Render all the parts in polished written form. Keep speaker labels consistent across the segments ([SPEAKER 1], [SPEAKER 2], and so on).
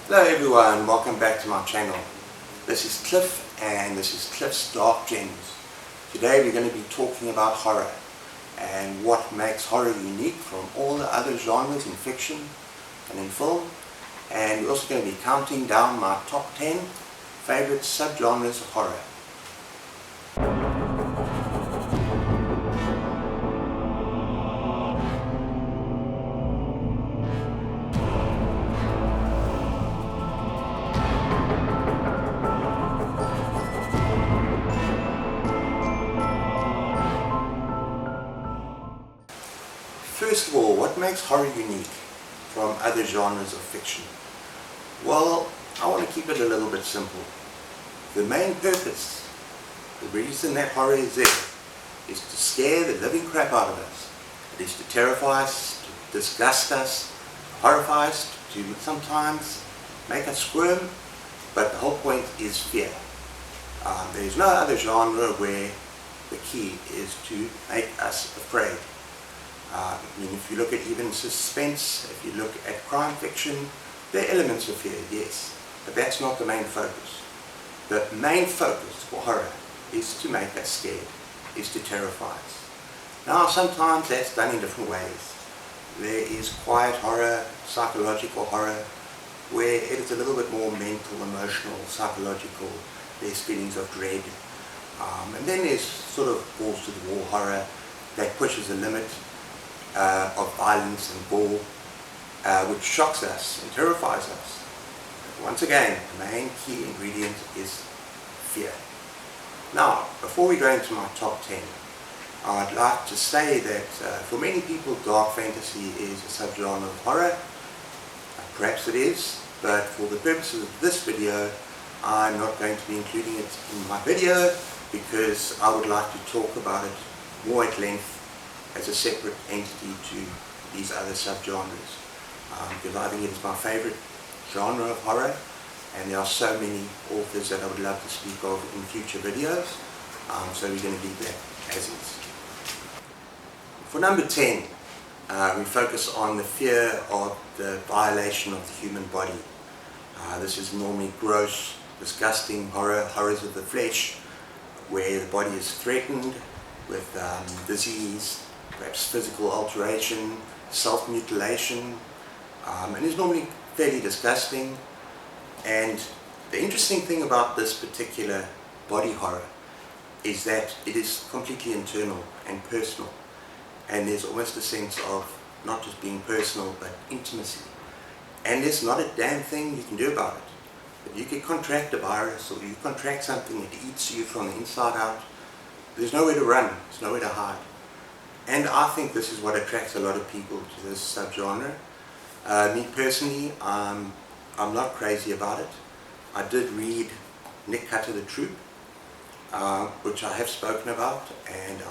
[SPEAKER 1] Hello everyone, welcome back to my channel. This is Cliff and this is Cliff's Dark Gems. Today we're going to be talking about horror and what makes horror unique from all the other genres in fiction and in film. And we're also going to be counting down my top 10 favorite subgenres of horror. First of all, what makes horror unique from other genres of fiction? Well, I want to keep it a little bit simple. The main purpose, the reason that horror is there, is to scare the living crap out of us. It is to terrify us, to disgust us, horrify us, to sometimes make us squirm, but the whole point is fear. There is no other genre where the key is to make us afraid. I mean, if you look at even suspense, if you look at crime fiction, there are elements of fear, yes, but that's not the main focus. The main focus for horror is to make us scared, is to terrify us. Now, sometimes that's done in different ways. There is quiet horror, psychological horror, where it is a little bit more mental, emotional, psychological. There's feelings of dread. And then there's sort of balls to the wall horror that pushes the limit of violence and gore, which shocks us and terrifies us. Once again, the main key ingredient is fear. Now, before we go into my top 10, I'd like to say that for many people, dark fantasy is a subgenre of horror. Perhaps it is, but for the purposes of this video, I'm not going to be including it in my video because I would like to talk about it more at length as a separate entity to these other subgenres, because I think it is my favorite genre of horror, and there are so many authors that I would love to speak of in future videos, so we're going to leave that as is. For number 10, we focus on the fear of the violation of the human body. This is normally gross, disgusting horrors of the flesh, where the body is threatened with disease, perhaps physical alteration, self-mutilation, and is normally fairly disgusting. And the interesting thing about this particular body horror is that it is completely internal and personal, and there's almost a sense of not just being personal but intimacy, and there's not a damn thing you can do about it. If you could contract a virus or you contract something that eats you from the inside out, there's nowhere to run, there's nowhere to hide. And I think this is what attracts a lot of people to this subgenre. Me personally, I'm not crazy about it. I did read Nick Cutter the Troop, which I have spoken about, and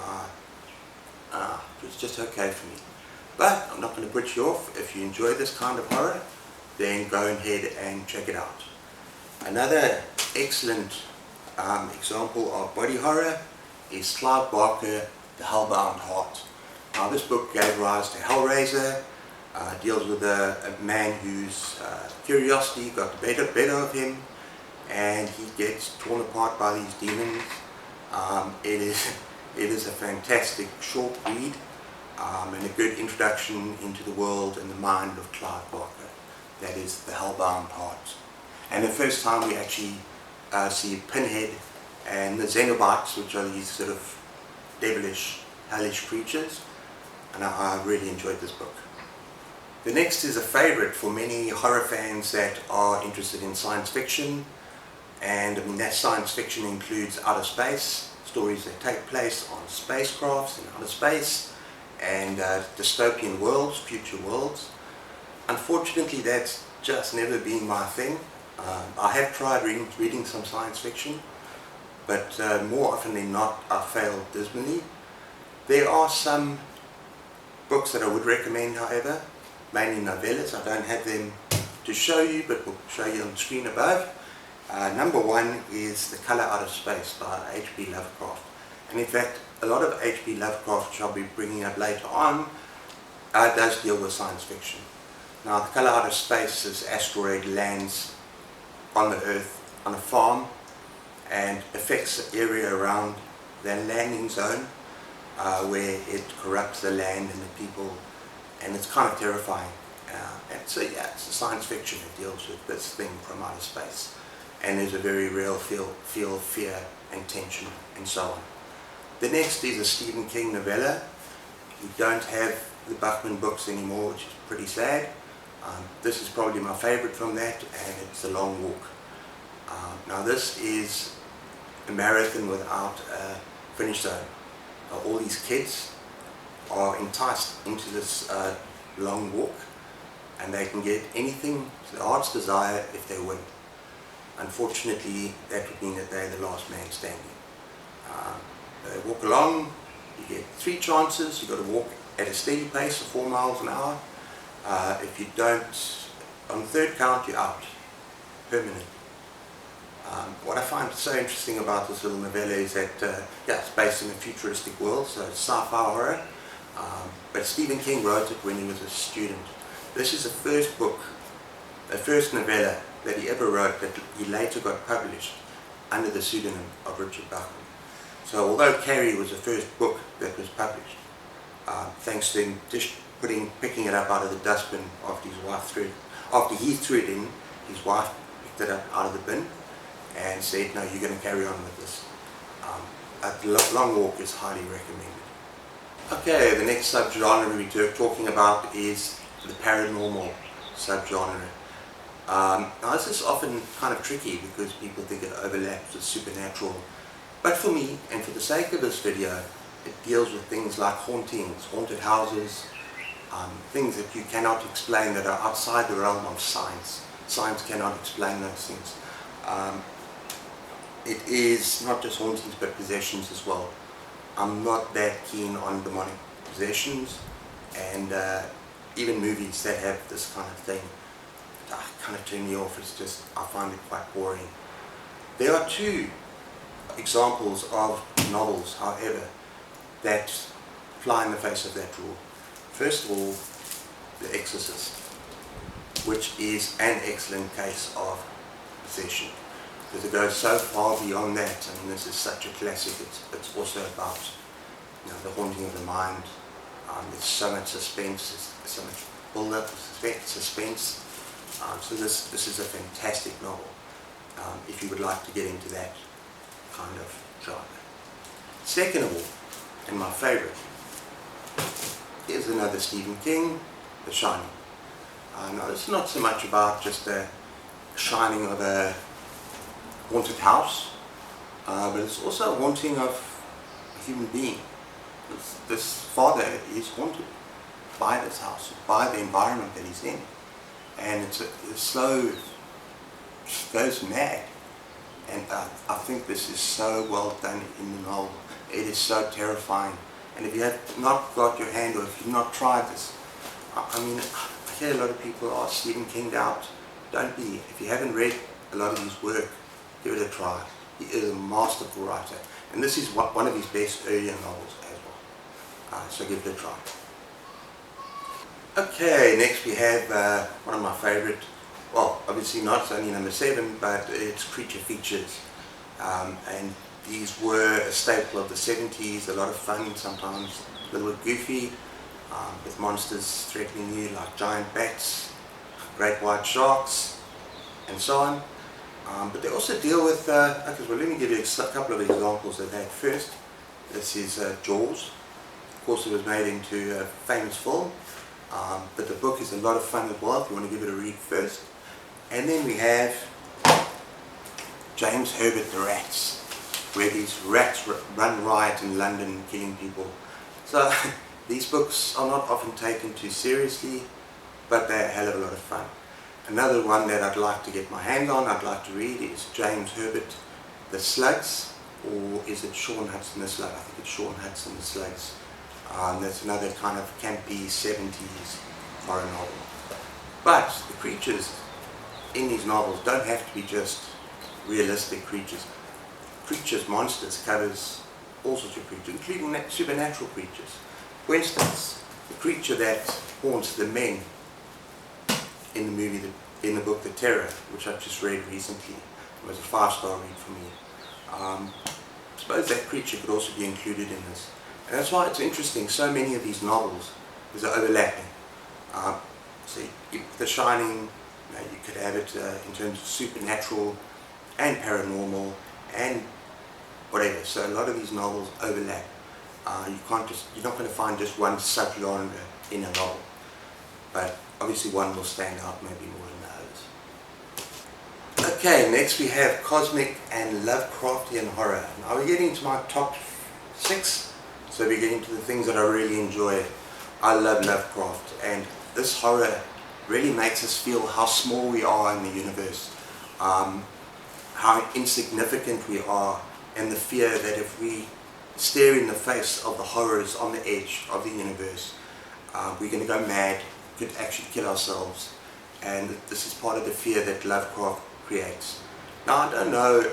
[SPEAKER 1] it's just okay for me. But I'm not going to put you off. If you enjoy this kind of horror, then go ahead and check it out. Another excellent example of body horror is Clive Barker, The Hellbound Heart. Now, this book gave rise to Hellraiser. Deals with a man whose curiosity got the better of him, and he gets torn apart by these demons. It is a fantastic short read and a good introduction into the world and the mind of Clive Barker. That is The Hellbound Heart. And the first time we actually see Pinhead and the Xenobites, which are these sort of devilish, hellish creatures, and I really enjoyed this book. The next is a favorite for many horror fans that are interested in science fiction, and I mean that science fiction includes outer space, stories that take place on spacecrafts in outer space, and dystopian worlds, future worlds. Unfortunately, that's just never been my thing. I have tried reading some science fiction, but more often than not I failed dismally. There are some books that I would recommend, however, mainly novellas. I don't have them to show you, but we'll show you on the screen above. Number one is The Color Out of Space by H.P. Lovecraft. And in fact, a lot of H.P. Lovecraft, which I'll be bringing up later on, does deal with science fiction. Now the color out of space is asteroid lands on the Earth on a farm and affects the area around their landing zone, where it corrupts the land and the people, and it's kind of terrifying. And so yeah, it's a science fiction that deals with this thing from outer space, and there's a very real feel fear and tension and so on. The next is a Stephen King novella. We don't have the Buckman books anymore, which is pretty sad. This is probably my favorite from that, and it's The Long Walk. Now this is a marathon without a finish zone. All these kids are enticed into this long walk, and they can get anything to their heart's desire if they win. Unfortunately, that would mean that they're the last man standing. They walk along, you get 3 chances, you've got to walk at a steady pace of 4 miles an hour. If you don't, on the 3rd count, you're out, permanent. What I find so interesting about this little novella is that yeah, it's based in a futuristic world, so it's sci-fi horror, but Stephen King wrote it when he was a student. This is the first book, the first novella that he ever wrote that he later got published under the pseudonym of Richard Buckman. So although Carrie was the first book that was published, thanks to him just picking it up out of the dustbin after his wife after he threw it in, his wife picked it up out of the bin and said, no, you're going to carry on with this. A Long Walk is highly recommended. Okay, the next subgenre we're talking about is the paranormal subgenre. Now this is often kind of tricky because people think it overlaps with supernatural, but for me, and for the sake of this video, it deals with things like hauntings, haunted houses, things that you cannot explain, that are outside the realm of science. Science cannot explain those things. It is not just hauntings but possessions as well. I'm not that keen on demonic possessions, and even movies that have this kind of thing kind of turn me off. It's just, I find it quite boring. There are 2 examples of novels, however, that fly in the face of that rule. First of all, The Exorcist, which is an excellent case of possession, because it goes so far beyond that. I mean, this is such a classic. It's also about, you know, the haunting of the mind. There's so much suspense, there's so much build-up, suspense. So this is a fantastic novel, if you would like to get into that kind of genre. Second of all, and my favorite, is another Stephen King, The Shining. Now it's not so much about just the shining of a haunted house, but it's also a haunting of a human being. This father is haunted by this house, by the environment that he's in, and it's slow, goes mad. And I think this is so well done in the novel. It is so terrifying. And if you have not got your hand, or if you've not tried this, I mean, I hear a lot of people ask Stephen King out. Don't be. If you haven't read a lot of his work, give it a try. He is a masterful writer. And this is one of his best earlier novels as well. So give it a try. Okay, next we have one of my favorite, well, obviously not, it's only number 7, but it's creature features. And these were a staple of the 70s, a lot of fun, sometimes a little bit goofy, with monsters threatening you like giant bats, great white sharks, and so on. But they also deal with, okay, well, let me give you a couple of examples of that. First, this is Jaws. Of course, it was made into a famous film, but the book is a lot of fun as well if you want to give it a read first. And then we have James Herbert the Rats, where these rats run riot in London, killing people. So these books are not often taken too seriously, but they're a hell of a lot of fun. Another one that I'd like to get my hand on, I'd like to read, is James Herbert the Slugs, or is it Sean Hudson the Slug? I think it's Sean Hudson the Slugs. That's another kind of campy 70s horror novel. But the creatures in these novels don't have to be just realistic creatures. Creatures, monsters, covers all sorts of creatures, including supernatural creatures. For instance, the creature that haunts the men in the movie, in the book The Terror, which I've just read recently. It was a 5-star read for me. I suppose that creature could also be included in this. And that's why it's interesting, so many of these novels is overlapping. So The Shining, you could have it in terms of supernatural and paranormal and whatever. So a lot of these novels overlap. You're not going to find just one subgenre in a novel, but obviously one will stand out maybe more than others. Okay, next we have cosmic and Lovecraftian horror. Now we're getting to my top 6, so we're getting to the things that I really enjoy. I love Lovecraft, and this horror really makes us feel how small we are in the universe, how insignificant we are, and the fear that if we stare in the face of the horrors on the edge of the universe, we're going to go mad, could actually kill ourselves. And this is part of the fear that Lovecraft creates. Now, I don't know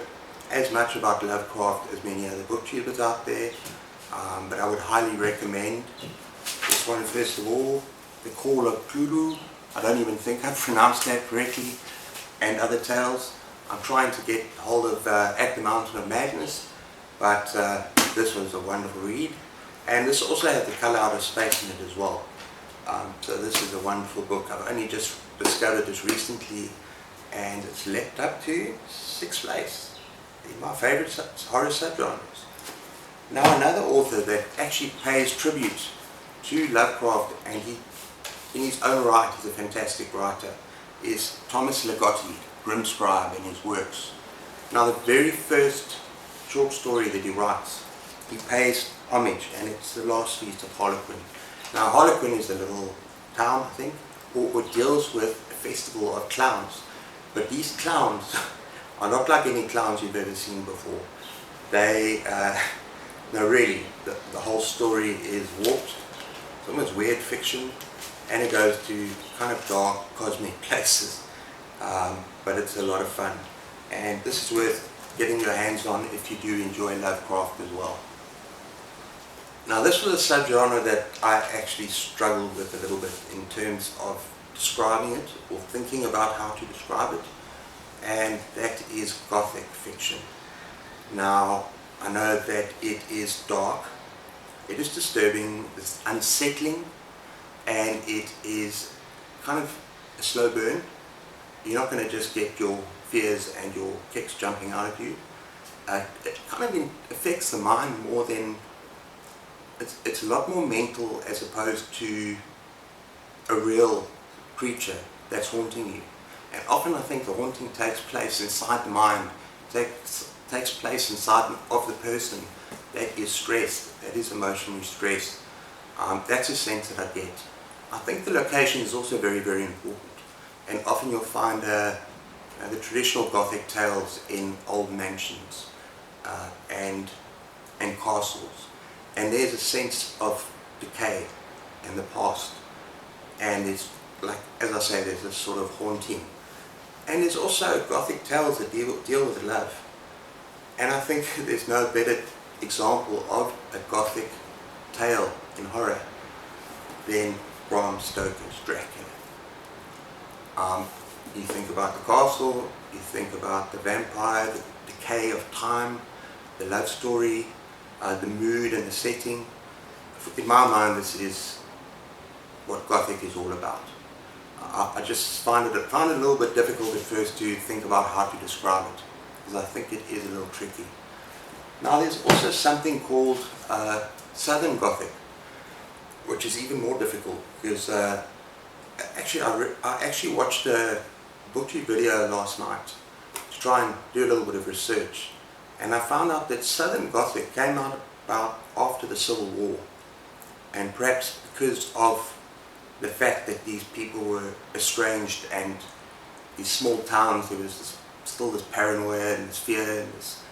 [SPEAKER 1] as much about Lovecraft as many other booktubers out there, but I would highly recommend this one. First of all, The Call of Cthulhu. I don't even think I pronounced that correctly. And other tales. I'm trying to get hold of At the Mountain of Madness, but this was a wonderful read. And this also has The Color Out of Space in it as well. So this is a wonderful book. I've only just discovered this recently, and it's leapt up to 6th place in my favorite horror subgenres. Now, another author that actually pays tribute to Lovecraft, and he, in his own right, is a fantastic writer, is Thomas Ligotti, Grimscribe, and his works. Now, the very first short story that he writes, he pays homage, and it's The Last Feast of Harlequin. Now, Harlequin is a little town, I think, or deals with a festival of clowns. But these clowns are not like any clowns you've ever seen before. They, no, really, the whole story is warped. It's almost weird fiction, and it goes to kind of dark, cosmic places. But it's a lot of fun. And this is worth getting your hands on if you do enjoy Lovecraft as well. Now, this was a subgenre that I actually struggled with a little bit in terms of describing it or thinking about how to describe it, and that is Gothic fiction. Now, I know that it is dark, it is disturbing, it's unsettling, and it is kind of a slow burn. You're not going to just get your fears and your kicks jumping out at you. It kind of affects the mind more than, it's a lot more mental as opposed to a real creature that's haunting you. And often I think the haunting takes place inside the mind, takes place inside of the person that is stressed, that is emotionally stressed. That's a sense that I get. I think the location is also very, very important. And often you'll find the traditional Gothic tales in old mansions and castles. And there's a sense of decay and the past. And it's like, as I say, there's this sort of haunting. And there's also Gothic tales that deal with love. And I think there's no better example of a Gothic tale in horror than Bram Stoker's Dracula. You think about the castle, you think about the vampire, the decay of time, the love story, the mood and the setting. In my mind, this is what Gothic is all about. I just find it a little bit difficult at first to think about how to describe it, because I think it is a little tricky. Now, there's also something called Southern Gothic, which is even more difficult, because actually I actually watched a booktube video last night to try and do a little bit of research, and I found out that Southern Gothic came out about after the Civil War, and perhaps because of the fact that these people were estranged, and these small towns, there was still this paranoia and this fear and this,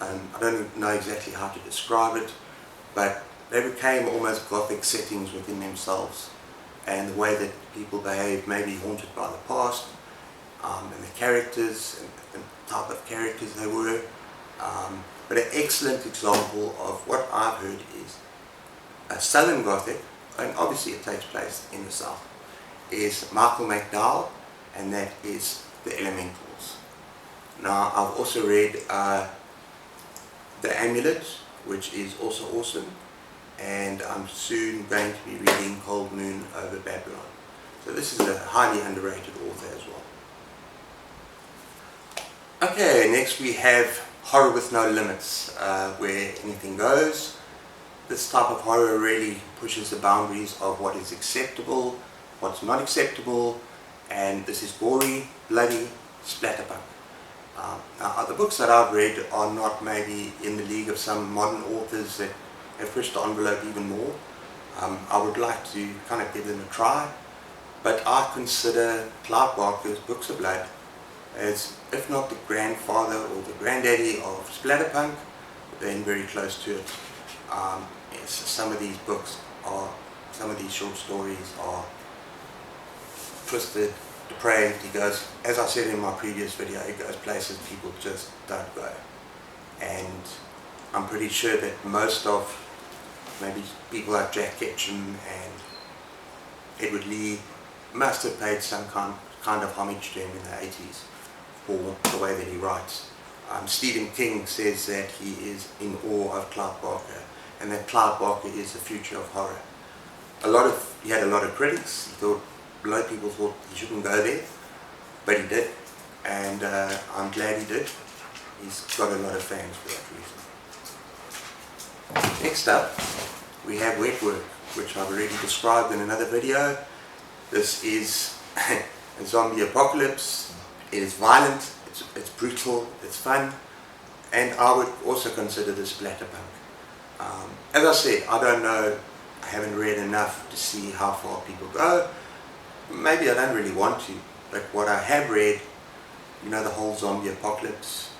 [SPEAKER 1] I don't know exactly how to describe it, but they became almost Gothic settings within themselves, and the way that people behaved may be haunted by the past, and the characters and the type of characters they were. But an excellent example of what I've heard is a Southern Gothic, and obviously it takes place in the South, is Michael McDowell and that is The Elementals. Now, I've also read The Amulet, which is also awesome, and I'm soon going to be reading Cold Moon Over Babylon. So this is a highly underrated author as well. Okay, next we have Horror with No Limits, where anything goes. This type of horror really pushes the boundaries of what is acceptable, what's not acceptable, and this is gory, bloody, splatterpunk. Now, the books that I've read are not maybe in the league of some modern authors that have pushed the envelope even more. I would like to kind of give them a try, but I consider Clive Barker's Books of Blood as, if not the grandfather or the granddaddy of splatterpunk, then very close to it. Yes, some of these books are, some of these short stories are twisted, depraved. He goes, as I said in my previous video, he goes places people just don't go. And I'm pretty sure that most of maybe people like Jack Ketchum and Edward Lee must have paid some kind of homage to him in the 80s for the way that he writes. Stephen King says that he is in awe of Clive Barker, and that Clive Barker is the future of horror. He had a lot of critics. A lot of people thought he shouldn't go there, but he did, and I'm glad he did. He's got a lot of fans for that reason. Next up, we have Wet Work, which I've already described in another video. This is a zombie apocalypse. It is violent, it's brutal, it's fun, and I would also consider this splatterpunk. As I said, I don't know, I haven't read enough to see how far people go. Maybe I don't really want to, but what I have read, you know, the whole zombie apocalypse,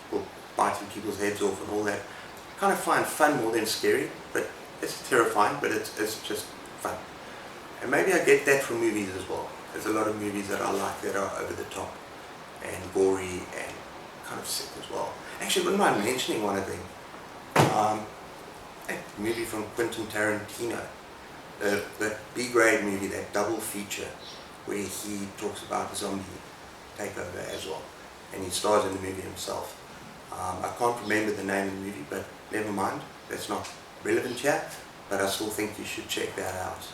[SPEAKER 1] people biting people's heads off and all that, I kind of find fun more than scary, but it's terrifying, but it's just fun. And maybe I get that from movies as well. There's a lot of movies that I like that are over the top and gory and kind of sick as well. Actually, wouldn't mind mentioning one of them. A movie from Quentin Tarantino. The B-grade movie, that double feature where he talks about the zombie takeover as well, and he stars in the movie himself. I can't remember the name of the movie, but never mind, that's not relevant here, but I still think you should check that out.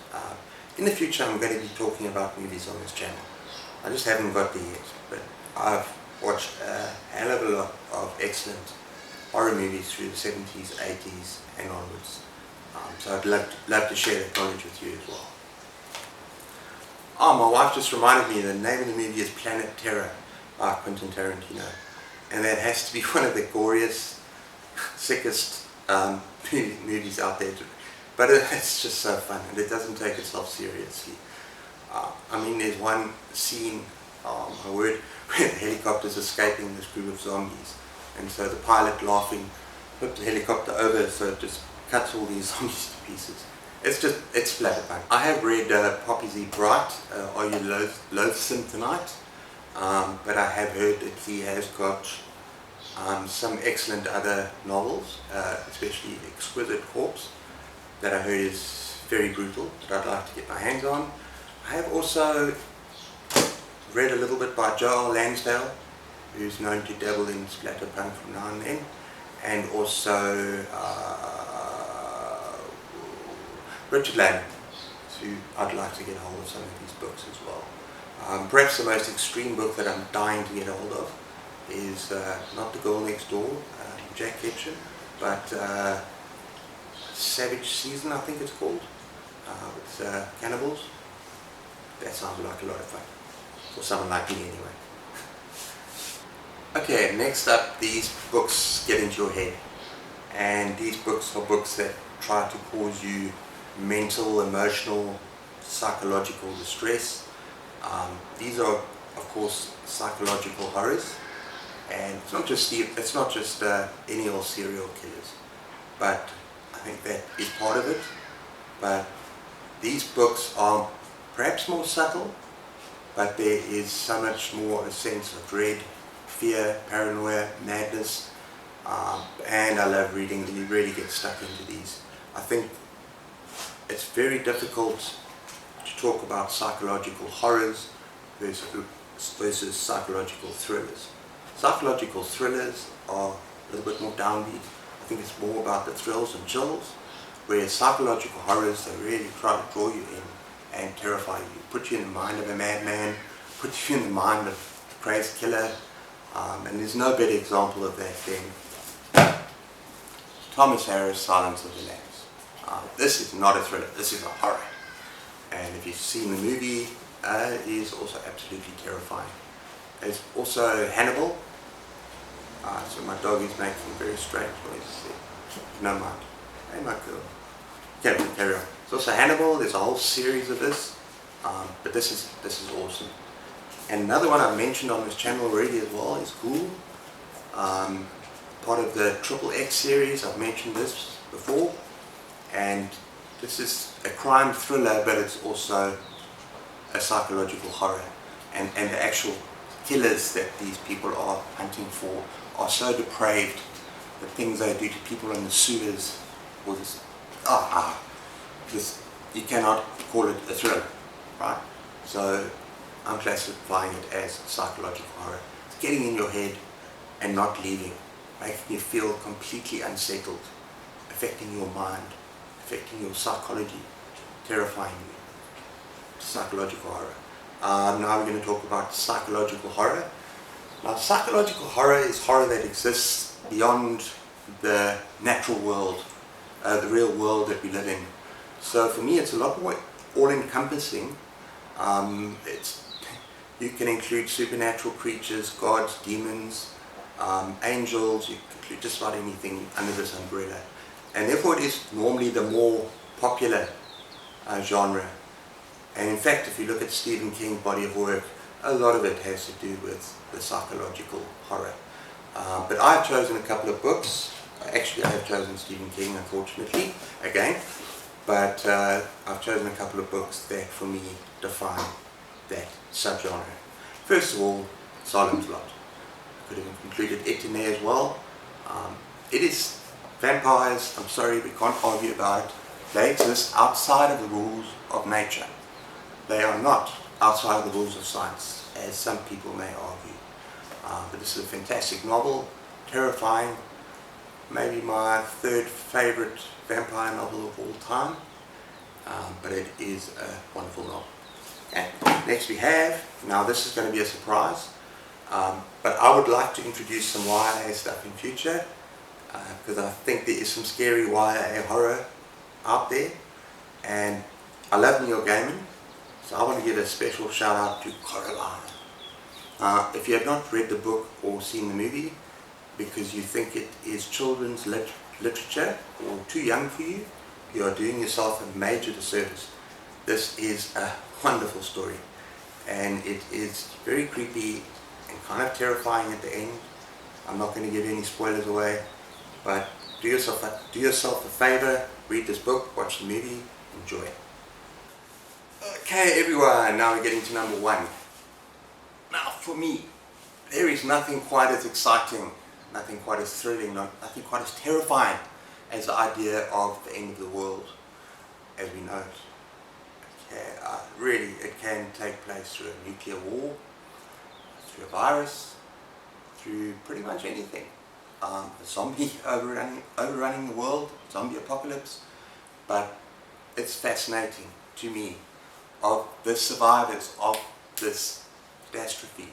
[SPEAKER 1] In the future I'm going to be talking about movies on this channel. I just haven't got there yet, but I've watched a hell of a lot of excellent horror movies through the 70s, 80s and onwards. So I'd love to share that knowledge with you as well. Oh, my wife just reminded me the name of the movie is Planet Terror by Quentin Tarantino. And that has to be one of the goriest, sickest movies out there. But it's just so fun, and it doesn't take itself seriously. I mean, there's one scene, my word, where the helicopter's escaping this group of zombies. And so the pilot, laughing, flipped the helicopter over so it just cuts all these zombies to pieces. It's splatterpunk. I have read Poppy Z. Bright, Are You Loathsome Tonight? But I have heard that he has got some excellent other novels, especially Exquisite Corpse, that I heard is very brutal, that I'd like to get my hands on. I have also read a little bit by Joel Lansdale, who's known to dabble in splatterpunk from now and then, and also Richard Land, who I'd like to get a hold of some of these books as well. Perhaps the most extreme book that I'm dying to get a hold of is not The Girl Next Door, Jack Ketchum, but Savage Season, I think it's called, with cannibals. That sounds like a lot of fun, for someone like me anyway. Okay, next up, these books get into your head, and these books are books that try to cause you mental, emotional, psychological distress. These are, of course, psychological horrors, and it's not just any old serial killers, but I think that is part of it. But these books are perhaps more subtle, but there is so much more a sense of dread, fear, paranoia, madness, and I love reading. You really get stuck into these. I think it's very difficult to talk about psychological horrors versus psychological thrillers. Psychological thrillers are a little bit more downbeat. I think it's more about the thrills and chills, whereas psychological horrors, they really try to draw you in and terrify you, put you in the mind of a madman, put you in the mind of a crazy killer, and there's no better example of that than Thomas Harris' Silence of the Lambs. This is not a thriller, this is a horror. And if you've seen the movie, it is also absolutely terrifying. There's also Hannibal. So my dog is making very strange noises. No mind. Hey, my girl. Carry on. There's also Hannibal. There's a whole series of this, but this is awesome. And another one I've mentioned on this channel already as well is Ghoul. Part of the XXX series. I've mentioned this before, and this is a crime thriller, but it's also a psychological horror, and the actual killers that these people are hunting for are so depraved. The things they do to people in the sewers, or this, you cannot call it a thriller, right? So I'm classifying it as psychological horror. It's getting in your head and not leaving, making you feel completely unsettled, affecting your mind, affecting your psychology, terrifying you. Psychological horror. Now we're going to talk about psychological horror. Now, psychological horror is horror that exists beyond the natural world, the real world that we live in. So for me, it's a lot more all-encompassing. You can include supernatural creatures, gods, demons, angels. You can include just about anything under this umbrella. And therefore, it is normally the more popular genre. And in fact, if you look at Stephen King's body of work, a lot of it has to do with the psychological horror. But I've chosen a couple of books. Actually, I have chosen Stephen King, unfortunately, again. But I've chosen a couple of books that, for me, define that subgenre. First of all, Solemn's Lot. I could have included it in there as well. It is vampires. I'm sorry, we can't argue about it. They exist outside of the rules of nature. They are not outside of the rules of science, as some people may argue. But this is a fantastic novel, terrifying, maybe my third favorite vampire novel of all time, but it is a wonderful novel. Okay. Next we have, now this is going to be a surprise, but I would like to introduce some YA stuff in future, because I think there is some scary YA horror out there, and I love Neil Gaiman. So I want to give a special shout out to Coraline. If you have not read the book or seen the movie because you think it is children's literature or too young for you, you are doing yourself a major disservice. This is a wonderful story, and it is very creepy and kind of terrifying at the end. I'm not going to give any spoilers away, but do yourself a favor, read this book, watch the movie, enjoy it. Okay everyone, now we're getting to number one. Now for me, there is nothing quite as exciting, nothing quite as thrilling, nothing quite as terrifying as the idea of the end of the world as we know it. Okay, really, it can take place through a nuclear war, through a virus, through pretty much anything. A zombie overrunning the world, zombie apocalypse, but it's fascinating to me of the survivors of this catastrophe,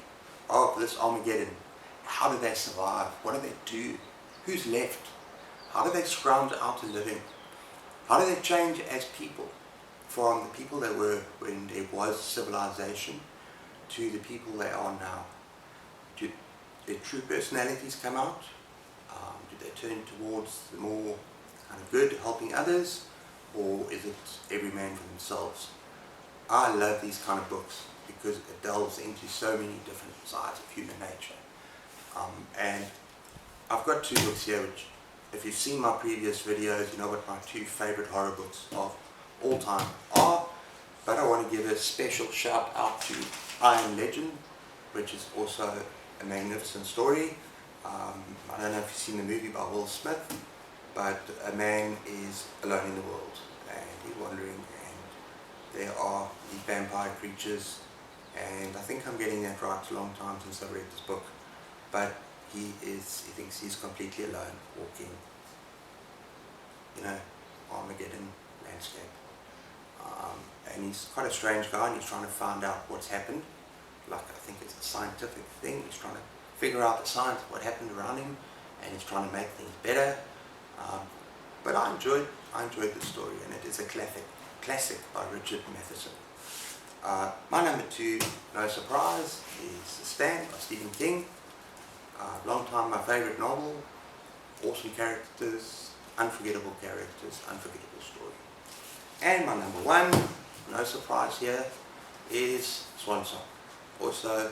[SPEAKER 1] of this Armageddon. How do they survive? What do they do? Who's left? How do they scrounge out a living? How do they change as people, from the people they were when there was civilization to the people they are now? Do their true personalities come out? Do they turn towards the more kind of good, helping others, or is it every man for themselves? I love these kind of books because it delves into so many different sides of human nature. And I've got two books here which, if you've seen my previous videos, you know what my two favorite horror books of all time are. But I want to give a special shout out to I Am Legend, which is also a magnificent story. I don't know if you've seen the movie by Will Smith, but a man is alone in the world and he's wandering, and there are these vampire creatures and I think I'm getting that right. It's a long time since I've read this book, but he thinks he's completely alone walking, Armageddon landscape. And he's quite a strange guy, and he's trying to find out what's happened. Like, I think it's a scientific thing. He's trying to figure out the science of what happened around him, and he's trying to make things better. But I enjoyed the story, and it is a classic by Richard Matheson. My number 2, no surprise, is The Stand by Stephen King. Long time my favorite novel. Awesome characters, unforgettable story. And my number 1, no surprise here, is Swan Song. Also,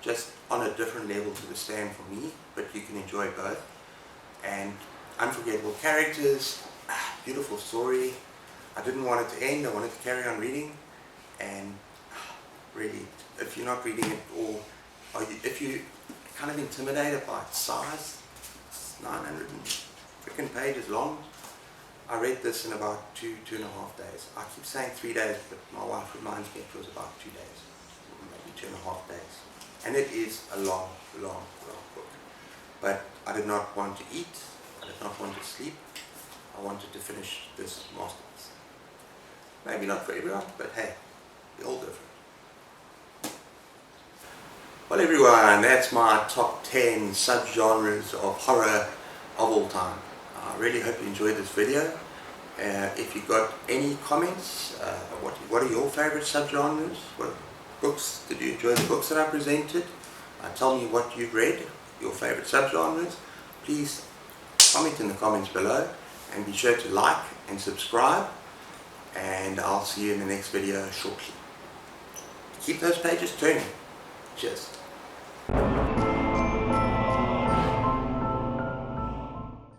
[SPEAKER 1] just on a different level to The Stand for me, but you can enjoy both. And unforgettable characters, beautiful story. I didn't want it to end, I wanted to carry on reading. And really, if you're not reading it, or if you're kind of intimidated by its size, it's 900 freaking pages long. I read this in about two and a half days. I keep saying 3 days, but my wife reminds me it was about 2 days, maybe 2.5 days. And it is a long book. But I did not want to eat, I did not want to sleep. I wanted to finish this masterpiece. Maybe not for everyone, but hey, we're all different. Well everyone, that's my top 10 subgenres of horror of all time. I really hope you enjoyed this video. If you got any comments, what are your favorite subgenres? What books did you enjoy? The books that I presented? Tell me what you've read, your favorite subgenres. Please comment in the comments below, and be sure to like and subscribe, and I'll see you in the next video shortly. Keep those pages turning. Cheers.